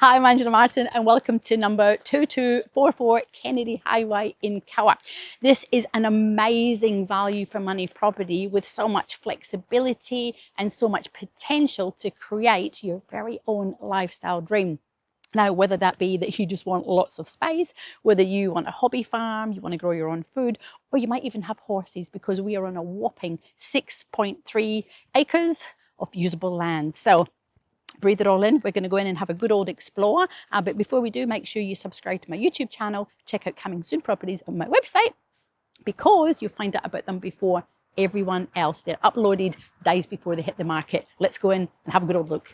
Hi, I'm Angela Martin and welcome to number 2244 Kennedy Highway in Koah. This is an amazing value for money property with so much flexibility and so much potential to create your very own lifestyle dream. Now, whether that be that you just want lots of space, whether you want a hobby farm, you want to grow your own food, or you might even have horses, because we are on a whopping 6.3 acres of usable land. So breathe it all in. We're going to go in and have a good old explore. But before we do, make sure you subscribe to my YouTube channel. Check out Coming Soon Properties on my website, because you'll find out about them before everyone else. They're uploaded days before they hit the market. Let's go in and have a good old look.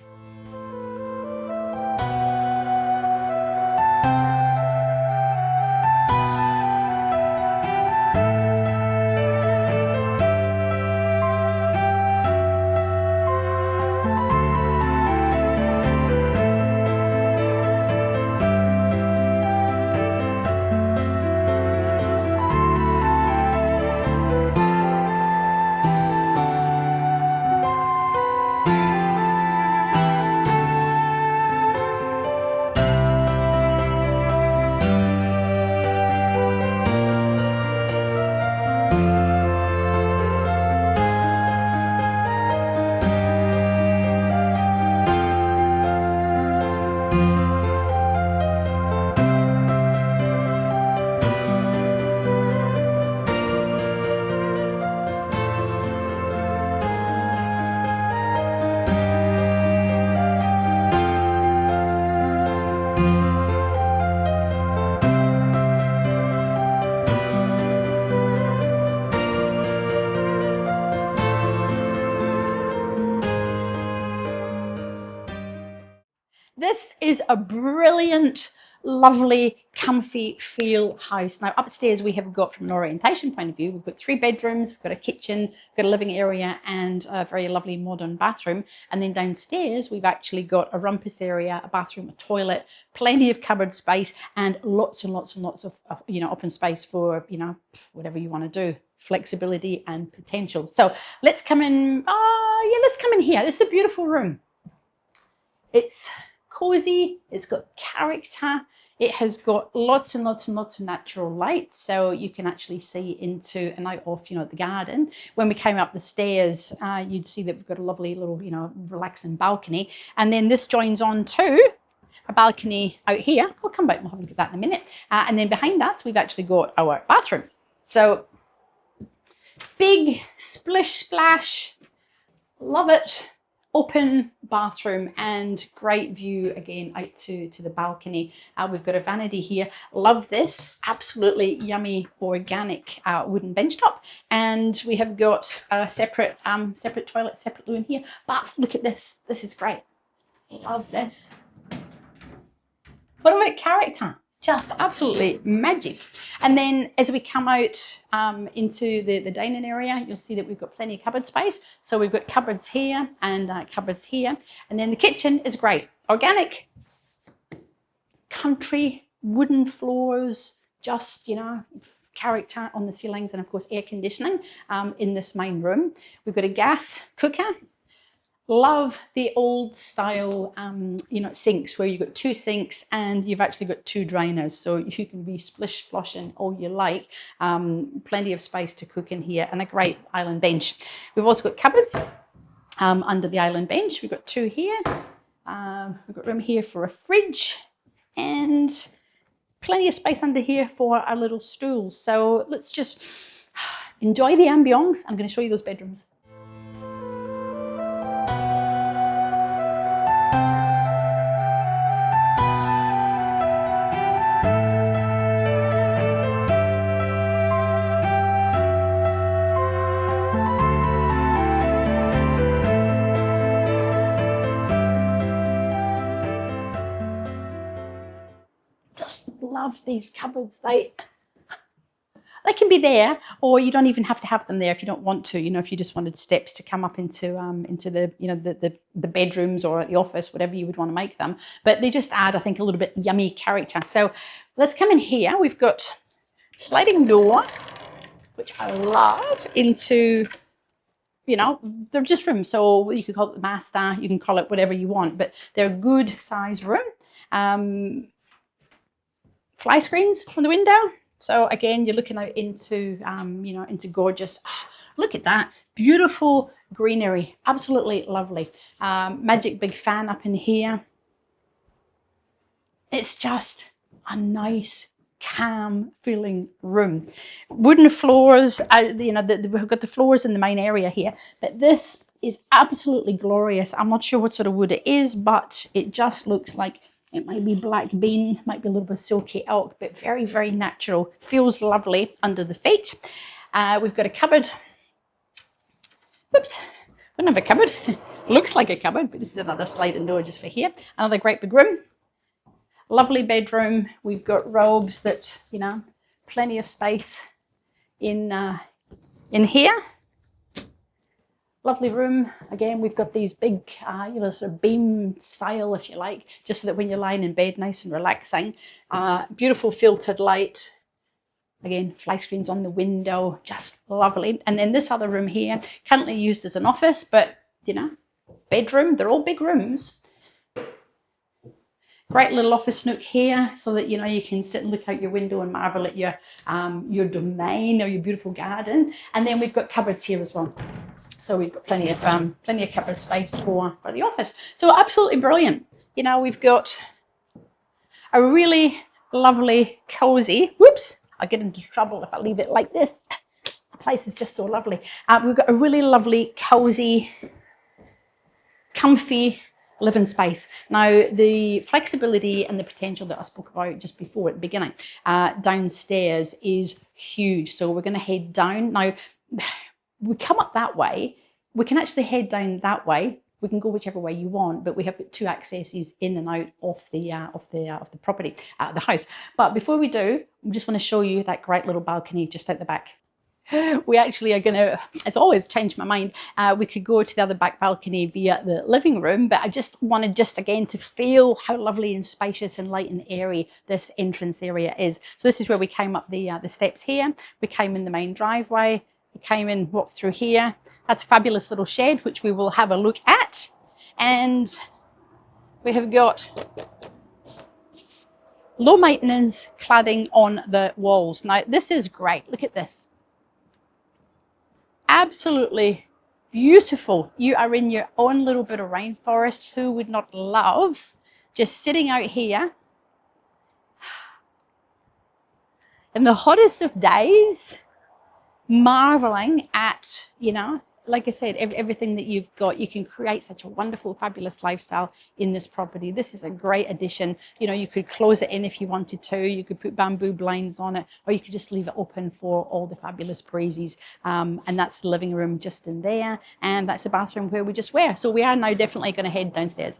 This is a brilliant, lovely, comfy feel house. Now upstairs we have got, from an orientation point of view, we've got 3 bedrooms, we've got a kitchen, we've got a living area and a very lovely modern bathroom. And then downstairs we've actually got a rumpus area, a bathroom, a toilet, plenty of cupboard space, and lots and lots and lots of open space for whatever you want to do. Flexibility and potential. So let's come in. Let's come in here. This is a beautiful room. It's cozy, it's got character, it has got lots and lots and lots of natural light, so you can actually see into and out of the garden. When we came up the stairs, you'd see that we've got a lovely little relaxing balcony, and then this joins on to a balcony out here. We'll come back and we'll have a look at that in a minute. And then behind us we've actually got our bathroom. So big splish splash, love it. Open bathroom and great view again out to the balcony. We've got a vanity here. Love this. Absolutely yummy organic wooden bench top. And we have got a separate toilet, separate loo in here. But look at this. This is great. Love this. What about character? Just absolutely magic. And then as we come out into the dining area, you'll see that we've got plenty of cupboard space. So we've got cupboards here and cupboards here. And then the kitchen is great. Organic, country, wooden floors, just, character on the ceilings, and of course air conditioning in this main room. We've got a gas cooker. Love the old style, sinks where you've got 2 sinks and you've actually got 2 drainers, so you can be splish sploshing all you like. Plenty of space to cook in here, and a great island bench. We've also got cupboards under the island bench. We've got 2 here. We've got room here for a fridge and plenty of space under here for a little stool. So let's just enjoy the ambience. I'm going to show you those bedrooms. Love these cupboards. They can be there, or you don't even have to have them there if you don't want to. If you just wanted steps to come up into the bedrooms or the office, whatever you would want to make them. But they just add, I think, a little bit yummy character. So let's come in here. We've got sliding door, which I love, into they're just rooms. So you could call it the master, you can call it whatever you want, but they're a good size room. Fly screens on the window. So again, you're looking out into, into gorgeous, look at that, beautiful greenery, absolutely lovely. Magic big fan up in here. It's just a nice, calm feeling room. Wooden floors, we've got the floors in the main area here, but this is absolutely glorious. I'm not sure what sort of wood it is, but it just looks like it might be black bean, might be a little bit silky oak, but very, very natural. Feels lovely under the feet. We've got a cupboard. Whoops, we don't have a cupboard. Looks like a cupboard, but this is another sliding door just for here. Another great big room. Lovely bedroom. We've got robes that, plenty of space in here. Lovely room. Again, we've got these big, sort of beam style, if you like, just so that when you're lying in bed, nice and relaxing. Beautiful filtered light. Again, fly screens on the window, just lovely. And then this other room here, currently used as an office, but, bedroom. They're all big rooms. Great little office nook here, so that you can sit and look out your window and marvel at your domain or your beautiful garden. And then we've got cupboards here as well. So we've got plenty of cupboard space for the office. So absolutely brilliant. We've got a really lovely, cozy. Whoops! I'll get into trouble if I leave it like this. The place is just so lovely. We've got a really lovely, cozy, comfy living space. Now, the flexibility and the potential that I spoke about just before at the beginning, downstairs is huge. So we're going to head down. Now, we come up that way. We can actually head down that way. We can go whichever way you want, but we have got two accesses in and out of the property, the house. But before we do, I just want to show you that great little balcony just out the back. We actually are going to, it's always changed my mind, we could go to the other back balcony via the living room, but I just wanted again to feel how lovely and spacious and light and airy this entrance area is. So this is where we came up the steps here. We came in the main driveway. We came in, walked through here. That's a fabulous little shed, which we will have a look at. And we have got low maintenance cladding on the walls. Now, this is great. Look at this. Absolutely beautiful. You are in your own little bit of rainforest. Who would not love just sitting out here in the hottest of days, marveling at, like I said, everything that you've got. You can create such a wonderful, fabulous lifestyle in this property. This is a great addition. You could close it in if you wanted to. You could put bamboo blinds on it, or you could just leave it open for all the fabulous breezes. And that's the living room just in there. And that's the bathroom where we just were. So we are now definitely going to head downstairs.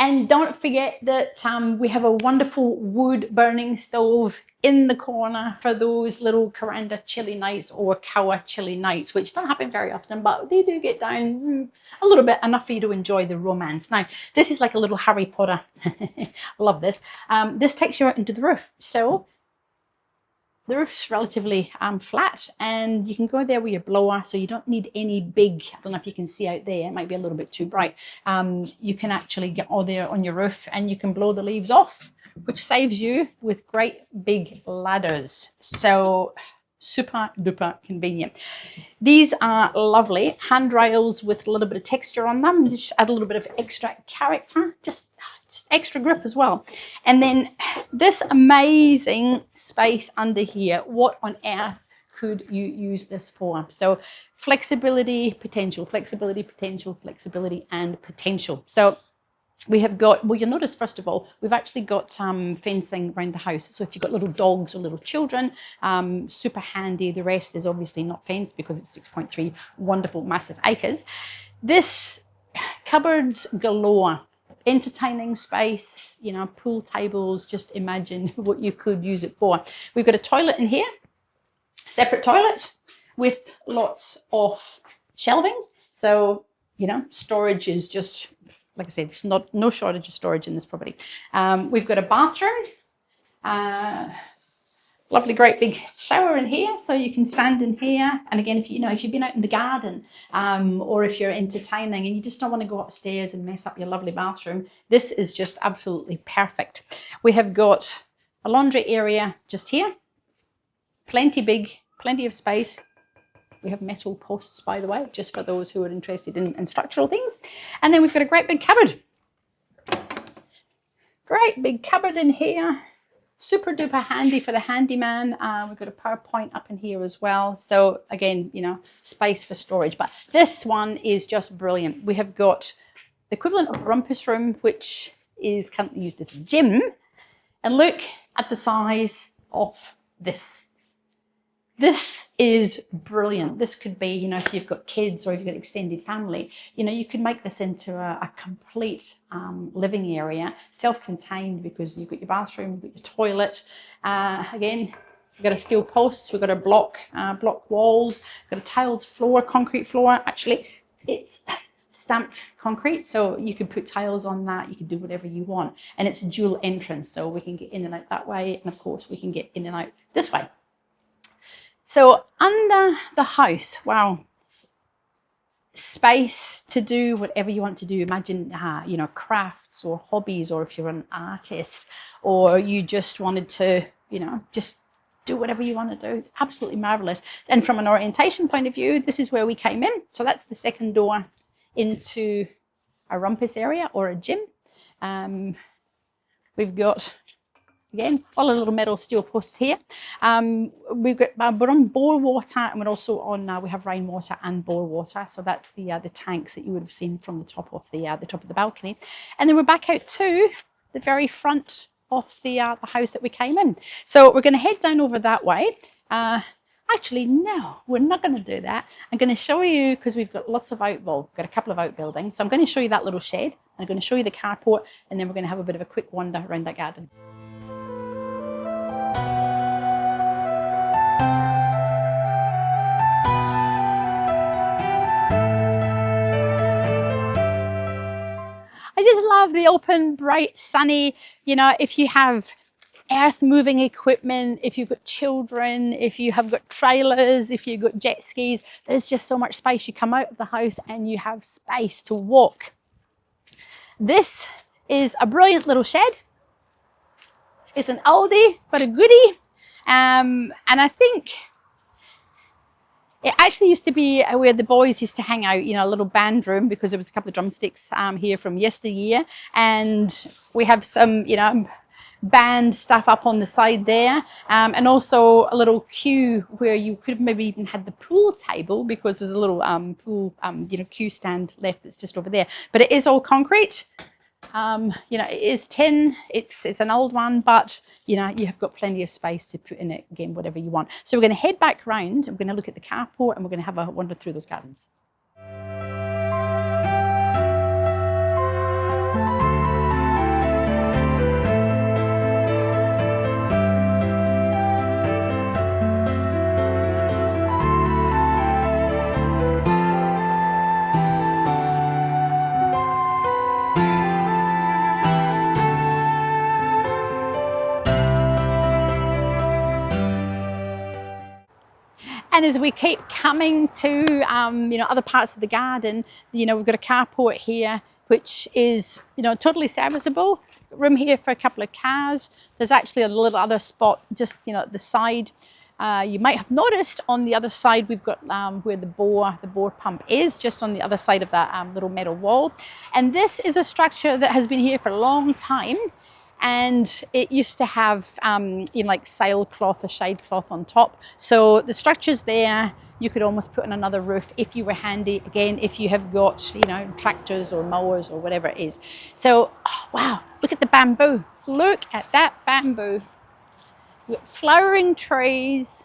And don't forget that we have a wonderful wood burning stove in the corner for those little Verandah chilly nights or Koah chilly nights, which don't happen very often, but they do get down a little bit, enough for you to enjoy the romance. Now, this is like a little Harry Potter. Love this. This takes you out into the roof. So the roof's relatively flat, and you can go there with your blower, so you don't need any big, I don't know if you can see out there, it might be a little bit too bright. You can actually get all there on your roof and you can blow the leaves off, which saves you with great big ladders. So super duper convenient. These are lovely handrails with a little bit of texture on them. Just add a little bit of extra character, just extra grip as well. And then this amazing space under here. What on earth could you use this for? So flexibility, potential, flexibility, potential, flexibility, and potential. So we have got, well, you'll notice, first of all, we've actually got fencing around the house. So if you've got little dogs or little children, super handy. The rest is obviously not fenced because it's 6.3 wonderful, massive acres. This cupboards galore, entertaining space, you know, pool tables, just imagine what you could use it for. We've got a toilet in here, separate toilet with lots of shelving. So, you know, storage is just, like I said, there's no shortage of storage in this property. We've got a bathroom, lovely great big shower in here, so you can stand in here. And again, if you've been out in the garden, or if you're entertaining and you just don't want to go upstairs and mess up your lovely bathroom, this is just absolutely perfect. We have got a laundry area just here, plenty big, plenty of space. We have metal posts, by the way, just for those who are interested in structural things. And then we've got a great big cupboard. Great big cupboard in here. Super duper handy for the handyman. We've got a power point up in here as well. So again, you know, space for storage. But this one is just brilliant. We have got the equivalent of a rumpus room, which is currently used as a gym. And look at the size of this. This is brilliant. This could be, you know, if you've got kids or if you've got extended family, you know, you could make this into a complete living area, self-contained, because you've got your bathroom, you've got your toilet. Again, we've got a steel posts, we've got a block walls, we've got a tiled floor, concrete floor. Actually, it's stamped concrete, so you can put tiles on that, you can do whatever you want. And it's a dual entrance, so we can get in and out that way, and of course we can get in and out this way. So under the house, wow, space to do whatever you want to do. Imagine, you know, crafts or hobbies, or if you're an artist or you just wanted to, you know, just do whatever you want to do. It's absolutely marvelous. And from an orientation point of view, this is where we came in. So that's the second door into a rumpus area or a gym. We've got, again, all the little metal steel posts here. We're on bore water, and we're also on, we have rainwater and bore water. So that's the tanks that you would have seen from the top of the balcony. And then we're back out to the very front of the house that we came in. So we're going to head down over that way. Actually, no, we're not going to do that. I'm going to show you, because we've got lots of we've got a couple of outbuildings. So I'm going to show you that little shed. I'm going to show you the carport, and then we're going to have a bit of a quick wander around that garden. I just love the open, bright, sunny, you know, if you have earth moving equipment, if you've got children, if you have got trailers, if you've got jet skis, there's just so much space. You come out of the house and you have space to walk. This is a brilliant little shed. It's an oldie, but a goodie. And I think it actually used to be where the boys used to hang out, you know, a little band room, because there was a couple of drumsticks here from yesteryear. And we have some, you know, band stuff up on the side there. And also a little queue where you could have maybe even had the pool table, because there's a little pool, you know, queue stand left that's just over there. But it is all concrete. You know, it is tin, it's an old one, but you know, you have got plenty of space to put in it, again, whatever you want. So we're going to head back round, and we're going to look at the carport, and we're going to have a wander through those gardens. And as we keep coming to, you know, other parts of the garden, you know, we've got a carport here, which is, you know, totally serviceable. Room here for a couple of cars. There's actually a little other spot just, you know, at the side. You might have noticed on the other side, we've got where the bore pump is, just on the other side of that little metal wall. And this is a structure that has been here for a long time. and it used to have like sailcloth or shade cloth on top. So the structure's there. You could almost put on another roof if you were handy, again, if you have got, tractors or mowers or whatever it is. So, oh, wow, look at the bamboo. Look at that bamboo. You've got flowering trees,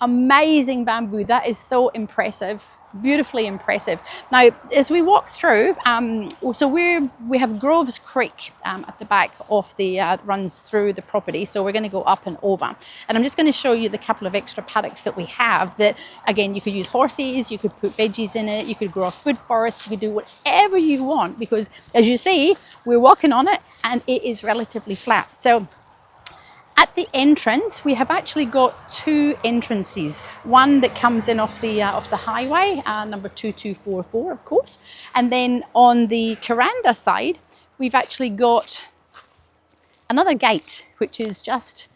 amazing bamboo. That is so impressive. Beautifully impressive. Now, as we walk through, so we have Groves Creek at the back of the runs through the property. So we're going to go up and over, and I'm just going to show you the couple of extra paddocks that we have. That again, you could use horses, you could put veggies in it, you could grow a food forest, you could do whatever you want, because as you see, we're walking on it and it is relatively flat. So at the entrance, we have actually got two entrances. One that comes in off the highway, number 2244, of course. And then on the Verandah side, we've actually got another gate, which is just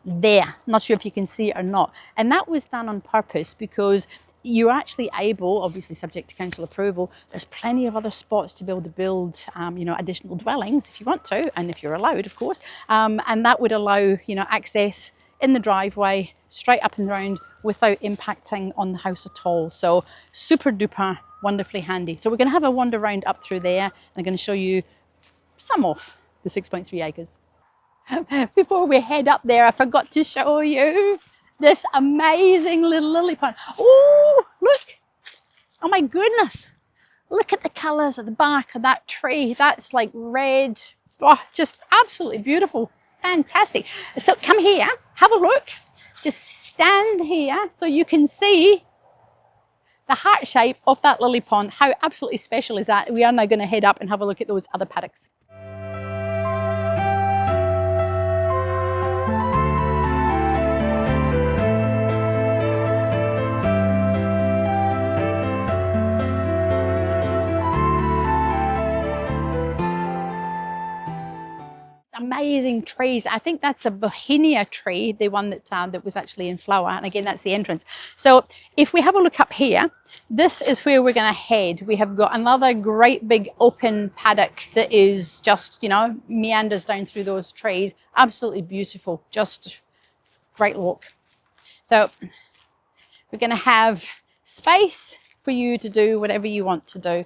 there. Not sure if you can see it or not. And that was done on purpose because you're actually able, obviously subject to council approval, there's plenty of other spots to be able to build, additional dwellings if you want to, and if you're allowed, of course. And that would allow, access in the driveway, straight up and round, without impacting on the house at all. So super duper, wonderfully handy. So we're going to have a wander round up through there. And I'm going to show you some of the 6.3 acres. Before we head up there, I forgot to show you this amazing little lily pond. Oh, look. Oh my goodness. Look at the colours of the bark of that tree. That's like red. Oh, just absolutely beautiful. Fantastic. So come here, have a look. Just stand here so you can see the heart shape of that lily pond. How absolutely special is that? We are now going to head up and have a look at those other paddocks. Amazing trees. I think that's a Bohemia tree, the one that was actually in flower. And again, that's the entrance. So if we have a look up here, this is where we're going to head. We have got another great big open paddock that is just, meanders down through those trees. Absolutely beautiful. Just great look. So we're going to have space for you to do whatever you want to do.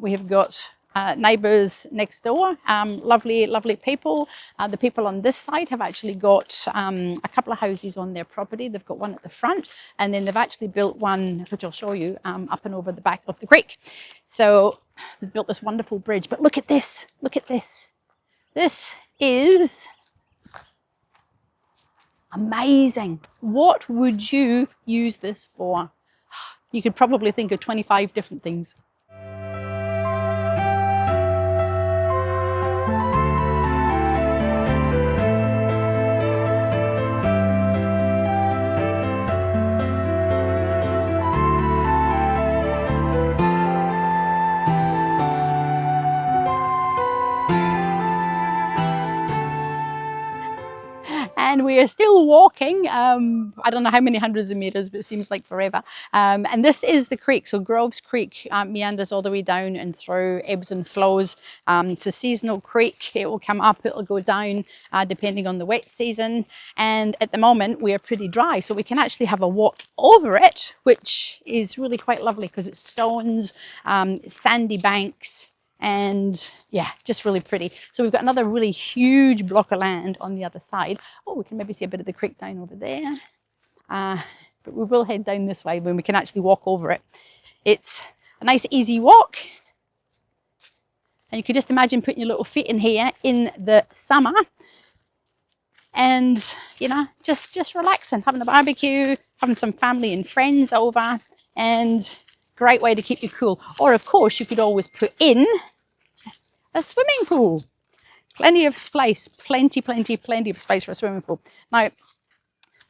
We have got neighbours next door, lovely people. The people on this side have actually got a couple of houses on their property. They've got one at the front, and then they've actually built one, which I'll show you, up and over the back of the creek. So they've built this wonderful bridge. But look at this. Look at this. This is amazing. What would you use this for? You could probably think of 25 different things. And we are still walking, I don't know how many hundreds of meters, but it seems like forever. And this is the creek. So Groves Creek meanders all the way down and through, ebbs and flows. It's a seasonal creek. It will come up, it will go down, depending on the wet season. And at the moment, we are pretty dry. So we can actually have a walk over it, which is really quite lovely because it's stones, sandy banks, and yeah, just really pretty. So we've got another really huge block of land on the other side. Oh, we can maybe see a bit of the creek down over there. But we will head down this way when we can actually walk over it. It's a nice easy walk. And you could just imagine putting your little feet in here in the summer. And, just relaxing, having a barbecue, having some family and friends over. And great way to keep you cool. Or of course, you could always put in a swimming pool. Plenty of space, plenty of space for a swimming pool. Now,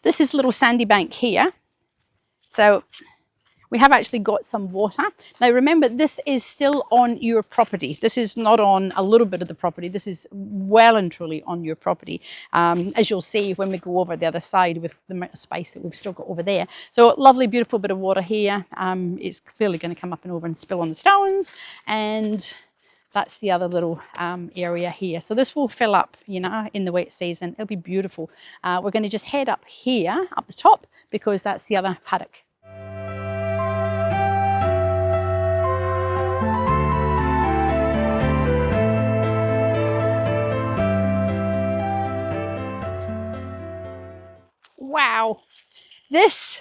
this is a little sandy bank here. So we have actually got some water. Now remember, this is still on your property. This is not on a little bit of the property. This is well and truly on your property. As you'll see when we go over the other side with the amount of space that we've still got over there. So lovely, beautiful bit of water here. It's clearly going to come up and over and spill on the stones. And that's the other little area here. So this will fill up, you know, in the wet season. It'll be beautiful. We're going to just head up here, up the top, because that's the other paddock. Wow, this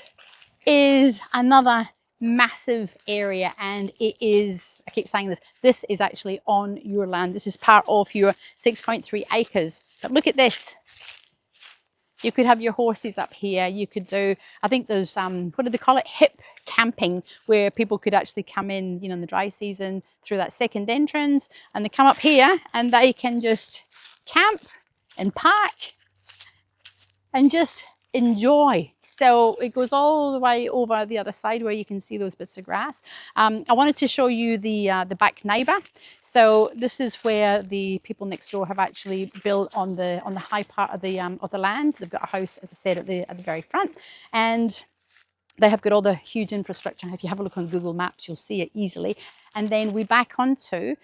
is another massive area, and it is, I keep saying this is actually on your land. This is part of your 6.3 acres. But look at this. You could have your horses up here. You could do, I think there's, what do they call it? Hip camping, where people could actually come in, you know, in the dry season through that second entrance, and they come up here and they can just camp and park and just enjoy. So it goes all the way over the other side where you can see those bits of grass. I wanted to show you the back neighbor. So this is where the people next door have actually built on the high part of the land. They've got a house, as I said, at the very front, and they have got all the huge infrastructure. If you have a look on Google Maps, you'll see it easily. And then we back onto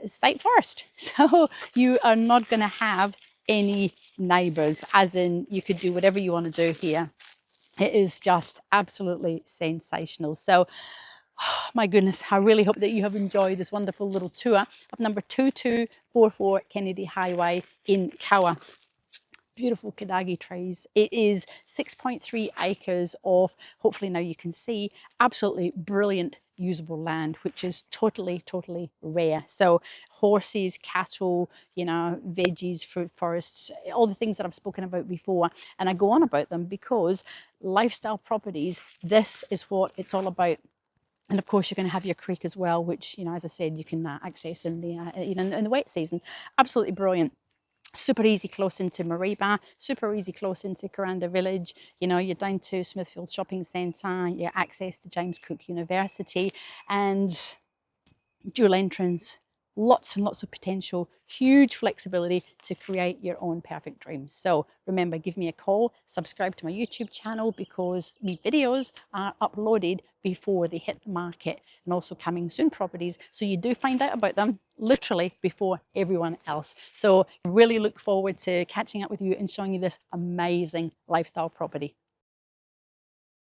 state forest. So you are not going to have any neighbors, as in you could do whatever you want to do here. It is just absolutely sensational. So, oh my goodness, I really hope that you have enjoyed this wonderful little tour of number 2244 Kennedy Highway in Koah. Beautiful kadagi trees. It is 6.3 acres of, hopefully now you can see, absolutely brilliant usable land, which is totally rare. So horses, cattle, you know, veggies, fruit forests, all the things that I've spoken about before, and I go on about them because lifestyle properties, this is what it's all about. And of course, you're going to have your creek as well, which, you know, as I said, you can access in the you know, in the wet season. Absolutely brilliant. Super easy close into Mariba, super easy close into Verandah village. You know, you're down to Smithfield Shopping Centre, you access to James Cook University, and dual entrance, lots and lots of potential, huge flexibility to create your own perfect dreams. So remember, give me a call, subscribe to my YouTube channel, because my videos are uploaded before they hit the market, and also coming soon properties, so you do find out about them literally before everyone else. So really look forward to catching up with you and showing you this amazing lifestyle property.